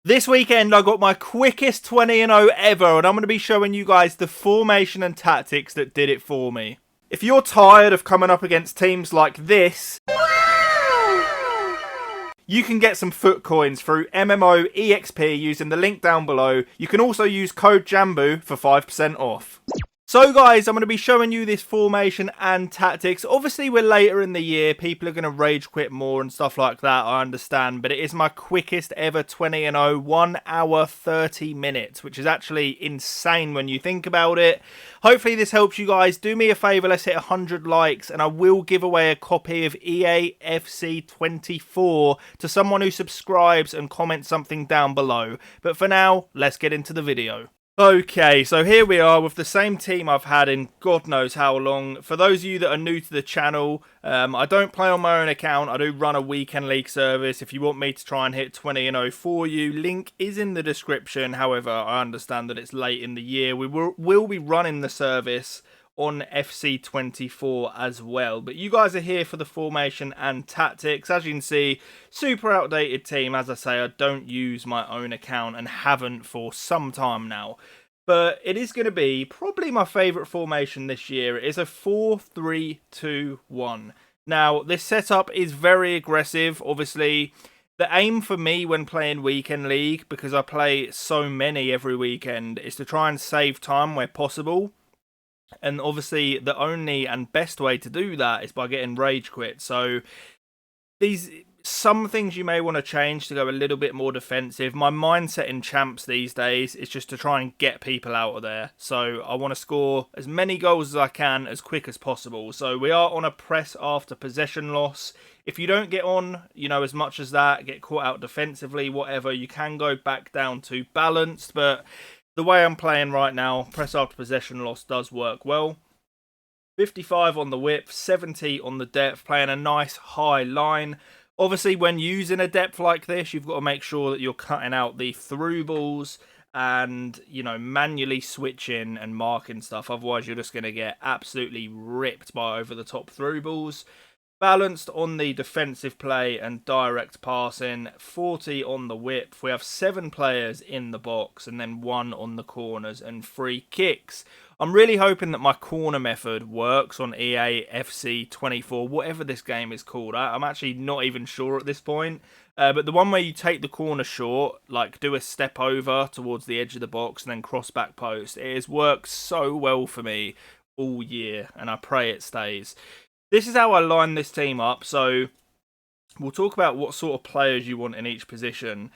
This weekend I got my quickest 20-0 ever, and I'm going to be showing you guys the formation and tactics that did it for me. If you're tired of coming up against teams like this, you can get some foot coins through MMO EXP using the link down below. You can also use code JambooUK for 5% off. So guys, I'm going to be showing you this formation and tactics. Obviously we're later in the year, people are going to rage quit more and stuff like that, I understand. But it is my quickest ever 20-0, 1 hour 30 minutes, which is actually insane when you think about it. Hopefully this helps you guys. Do me a favour, let's hit 100 likes and I will give away a copy of EA FC 24 to someone who subscribes and comments something down below. But for now, let's get into the video. Okay, so here we are with the same team I've had in God knows how long. For those of you that are new to the channel, I don't play on my own account. I do run a weekend league service. If you want me to try and hit 20-0 for you, link is in the description. However, I understand that it's late in the year. We will be running the service on FC24 as well, but you guys are here for the formation and tactics. As you can see, super outdated team. As I say, I don't use my own account and haven't for some time now, but it is going to be probably my favourite formation this year. It is a 4-3-2-1. Now this setup is very aggressive. Obviously the aim for me when playing weekend league, because I play so many every weekend, is to try and save time where possible. And obviously the only and best way to do that is by getting rage quit. So some things you may want to change to go a little bit more defensive. My mindset in champs these days is just to try and get people out of there. So I want to score as many goals as I can as quick as possible. So we are on a press after possession loss. If you don't get on, as much as that, get caught out defensively, whatever, you can go back down to balanced. But the way I'm playing right now, press after possession loss does work well. 55 on the width, 70 on the depth, playing a nice high line. Obviously, when using a depth like this, you've got to make sure that you're cutting out the through balls and, manually switching and marking stuff. Otherwise, you're just going to get absolutely ripped by over-the-top through balls. Balanced on the defensive play and direct passing, 40 on the width. We have 7 players in the box and then 1 on the corners and 3 kicks. I'm really hoping that my corner method works on EA FC 24, whatever this game is called. I'm actually not even sure at this point. But the one where you take the corner short, like do a step over towards the edge of the box and then cross back post, it has worked so well for me all year and I pray it stays. This is how I line this team up, so we'll talk about what sort of players you want in each position.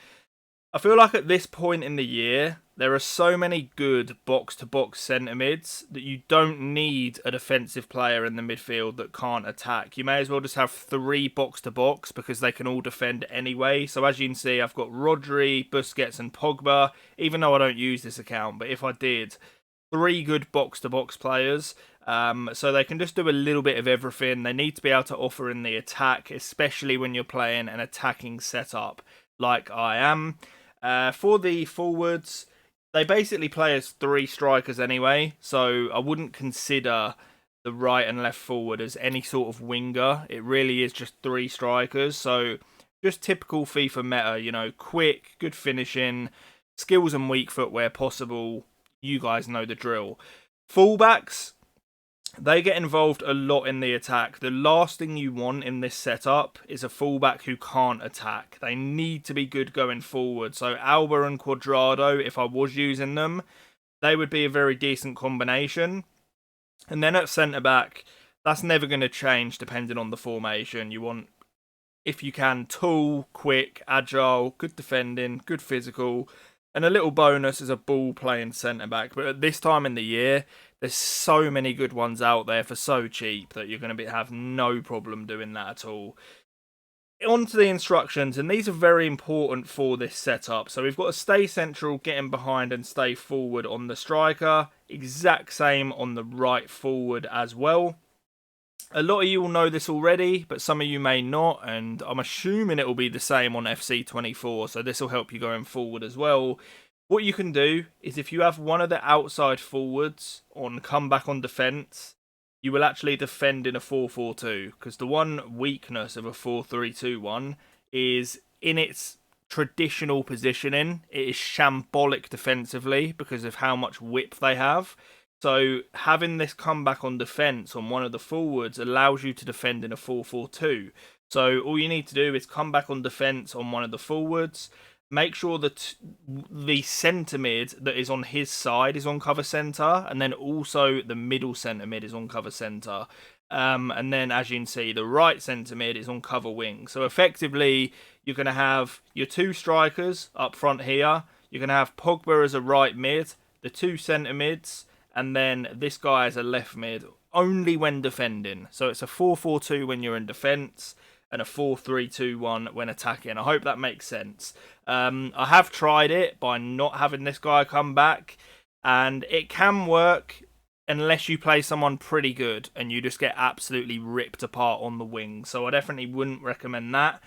I feel like at this point in the year, there are so many good box-to-box centre mids that you don't need a defensive player in the midfield that can't attack. You may as well just have 3 box-to-box because they can all defend anyway. So as you can see, I've got Rodri, Busquets and Pogba, even though I don't use this account, but if I did, 3 good box-to-box players. So they can just do a little bit of everything. They need to be able to offer in the attack, especially when you're playing an attacking setup like I am. For the forwards, they basically play as 3 strikers anyway, so I wouldn't consider the right and left forward as any sort of winger. It really is just 3 strikers, so just typical FIFA meta, quick, good finishing, skills and weak foot where possible. You guys know the drill. Fullbacks, they get involved a lot in the attack. The last thing you want in this setup is a fullback who can't attack. They need to be good going forward. So Alba and Cuadrado, if I was using them, they would be a very decent combination. And then at centre-back, that's never going to change depending on the formation. You want, if you can, tall, quick, agile, good defending, good physical, and a little bonus is a ball-playing centre-back. But at this time in the year, there's so many good ones out there for so cheap that you're going to have no problem doing that at all. On to the instructions, and these are very important for this setup. So we've got to stay central, get in behind and stay forward on the striker. Exact same on the right forward as well. A lot of you will know this already, but some of you may not, and I'm assuming it will be the same on FC24, so this will help you going forward as well. What you can do is if you have one of the outside forwards on comeback on defence, you will actually defend in a 4-4-2, because the one weakness of a 4-3-2-1 is in its traditional positioning. It is shambolic defensively because of how much width they have. So having this comeback on defence on one of the forwards allows you to defend in a 4-4-2. So all you need to do is come back on defence on one of the forwards. Make sure that the centre mid that is on his side is on cover centre, and then also the middle centre mid is on cover centre. And then, as you can see, the right centre mid is on cover wing. So effectively, you're going to have your two strikers up front here. You're going to have Pogba as a right mid, the two centre mids, and then this guy as a left mid, only when defending. So it's a 4-4-2 when you're in defence, and a 4-3-2-1 when attacking. I hope that makes sense. I have tried it by not having this guy come back, and it can work unless you play someone pretty good and you just get absolutely ripped apart on the wing. So I definitely wouldn't recommend that.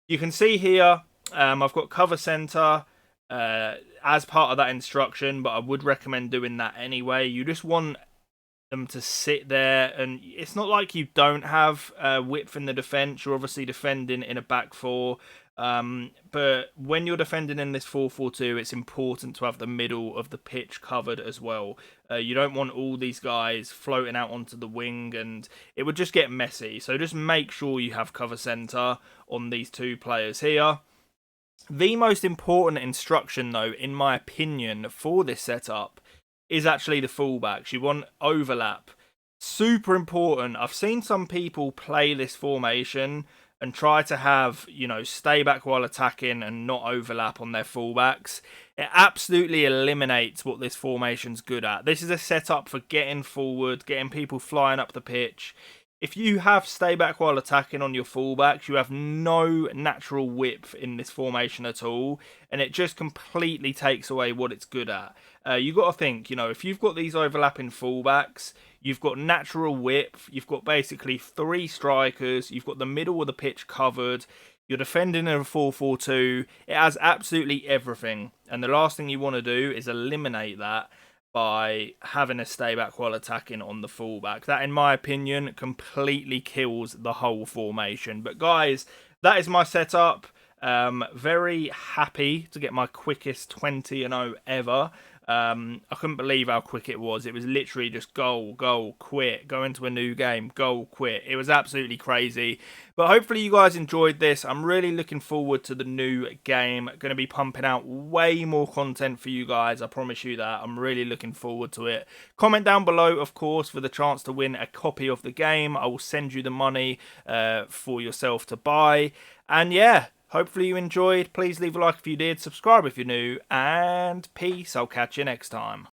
You can see here, I've got cover centre as part of that instruction, but I would recommend doing that anyway. You just want them to sit there, and it's not like you don't have width in the defence. You're obviously defending in a back four, but when you're defending in this 4-4-2, it's important to have the middle of the pitch covered as well. You don't want all these guys floating out onto the wing, and it would just get messy. So just make sure you have cover centre on these two players here. The most important instruction, though, in my opinion, for this setup is actually the fullbacks. You want overlap. Super important. I've seen some people play this formation and try to have, stay back while attacking and not overlap on their fullbacks. It absolutely eliminates what this formation's good at. This is a setup for getting forward, getting people flying up the pitch. If you have stay back while attacking on your fullbacks, you have no natural width in this formation at all, and it just completely takes away what it's good at. You've got to think, if you've got these overlapping fullbacks, you've got natural width, you've got basically three strikers, you've got the middle of the pitch covered, you're defending in a 4-4-2, it has absolutely everything, and the last thing you want to do is eliminate that by having a stay back while attacking on the fullback. That, in my opinion, completely kills the whole formation. But guys, that is my setup. Very happy to get my quickest 20-0 ever. I couldn't believe how quick it was. It was literally just goal, quit, go into a new game, goal, quit. It was absolutely crazy. But hopefully you guys enjoyed this. I'm really looking forward to the new game. Going to be pumping out way more content for you guys. I promise you that. I'm really looking forward to it. Comment down below, of course, for the chance to win a copy of the game. I will send you the money for yourself to buy. And yeah, hopefully you enjoyed. Please leave a like if you did, subscribe if you're new, and peace. I'll catch you next time.